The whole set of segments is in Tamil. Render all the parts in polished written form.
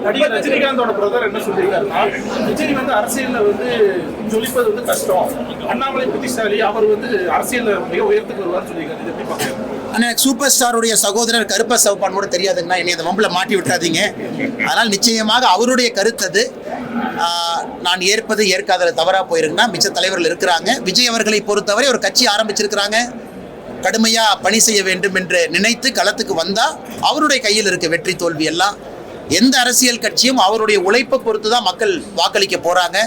நடிகர் ரஜினிகாந்தோட பிரதர் என்ன சொல்லியிருக்காருன்னா, விஜய் வந்து அரசியல்ல வந்து ஜொலிப்பது வந்து கஷ்டம், அண்ணாமலை புத்திசாலி, அவர் வந்து அரசியல்ல மிக உயரத்துக்கு வருவார்னு சொல்லியிருக்காரு. இது எப்படி பாக்குறீங்க? ஆனால் சூப்பர் ஸ்டாருடைய சகோதரர் கருப்ப சவுப்பான் கூட தெரியாதுங்கன்னா என்னை இந்த வம்பில் மாட்டி விட்டுறாதீங்க. அதனால் நிச்சயமாக அவருடைய கருத்து அது. நான் ஏற்பது ஏற்காதல தவறாக போயிருக்குன்னா மிச்ச தலைவர்கள் இருக்கிறாங்க. விஜய் அவர்களை பொறுத்தவரை ஒரு கட்சி ஆரம்பிச்சிருக்கிறாங்க, கடுமையாக பணி செய்ய வேண்டும் என்று நினைத்து களத்துக்கு வந்தால் அவருடைய கையில் இருக்க வெற்றி தோல்வி எல்லாம். எந்த அரசியல் கட்சியும் அவருடைய உழைப்பை பொறுத்து தான் மக்கள் வாக்களிக்க போகிறாங்க.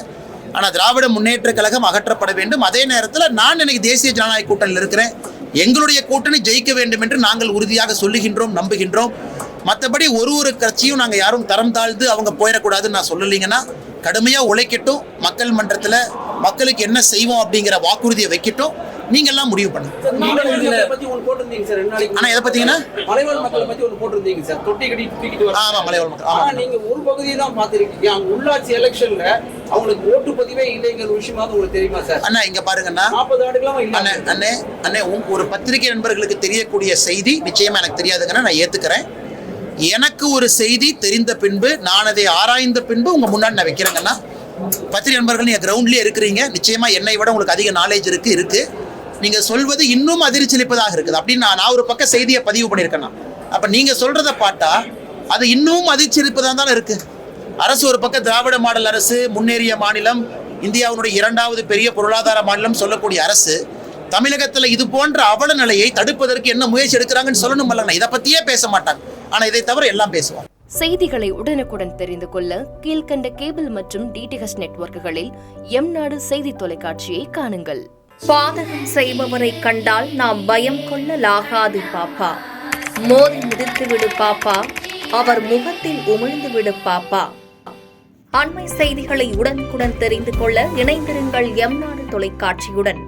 ஆனால் திராவிட முன்னேற்ற கழகம் அகற்றப்பட வேண்டும். அதே நேரத்தில் நான் எனக்கு தேசிய ஜனநாயக கூட்டணியில் இருக்கிறேன், எங்களுடைய கூட்டணி ஜெயிக்க வேண்டும் என்று நாங்கள் உறுதியாக சொல்லுகின்றோம், நம்புகின்றோம். மற்றபடி ஒரு கட்சியும் நாங்கள் யாரும் தரம் தாழ்ந்து அவங்க போயிடக்கூடாதுன்னு நான் சொல்லலைங்கன்னா, கடுமையாக உழைக்கட்டும், மக்கள் மன்றத்தில் மக்களுக்கு என்ன செய்வோம் அப்படிங்கிற வாக்குறுதியை வைக்கட்டும், நீங்கள்லாம் முடிவு பண்ணுங்க. ஆனால் எதை பார்த்தீங்கன்னா மலைவாழ் மக்களை பற்றி ஒன்று போட்டிருந்தீங்க சார், தொட்டி கட்டி தூக்கிட்டு வர. ஆமாம், மலைவாழ் மக்கள். ஆனால் நீங்கள் ஒரு பகுதியை தான் பார்த்துருக்கீங்க, அங்கே உள்ளாட்சி எலெக்ஷனில் அவங்களுக்கு ஓட்டு பதிவே இல்லைங்கிற விஷயமாக உங்களுக்கு தெரியுமா சார்? அண்ணா இங்கே பாருங்கண்ணா, 40 ஆண்டுகளாக இல்லை. அண்ணே ஒரு பத்திரிகை நண்பர்களுக்கு தெரியக்கூடிய செய்தி நிச்சயமாக எனக்கு தெரியாதுங்கன்னா நான் ஏற்றுக்கிறேன். எனக்கு ஒரு செய்தி தெரிந்த பின்பு நான் அதை ஆராய்ந்த பின்பு உங்கள் முன்னாடி நான் வைக்கிறேங்கன்னா, பத்திரிகை நண்பர்கள் நீங்கள் கிரவுண்ட்லேயே இருக்கிறீங்க, நிச்சயமாக என்னை விட உங்களுக்கு அதிக நாலேஜ் இருக்குது. நீங்கள் சொல்வது இன்னும் அதிர்ச்சியளிப்பதாக இருக்குது அப்படின்னு நான் ஒரு பக்கம் செய்தியை பதிவு பண்ணியிருக்கேன்னா, அப்போ நீங்கள் சொல்கிறத பார்த்தா அது இன்னும் அதிர்ச்சியளிப்பதாக தான் இருக்குது. அரசு ஒரு பக்கம் திராவிட மாடல் அரசு, முன்னேறிய மாநிலம், இந்தியாவுடைய 2வது பெரிய பொருளாதார மாநிலம் சொல்லக்கூடிய அரசு, தமிழகத்தில் இது போன்ற அவல நிலையை தடுப்பதற்கு என்ன முயற்சி எடுக்கிறாங்கன்னு சொல்லணும் இல்லைன்னா, இதை பற்றியே பேச மாட்டாங்க. ஆனால் இதை தவிர எல்லாம் பேசுவாங்க. செய்திகளை உடனுக்குடன் தெரிந்து கொள்ள கீழ்கண்ட கேபிள் மற்றும் டிடிஹெச் நெட்வொர்க்குகளில் எம்நாடு செய்தி தொலைக்காட்சியை காணுங்கள். பாதகம் செய்பவரை கண்டால் நாம் பயம் கொள்ளலாகாது பாப்பா, மோதி மிதித்து விடு பாப்பா, அவர் முகத்தில் உமிழ்ந்து விடு பாப்பா. அண்மை செய்திகளை உடனுக்குடன் தெரிந்து கொள்ள இணைந்திருங்கள் எம்நாடு தொலைக்காட்சியுடன்.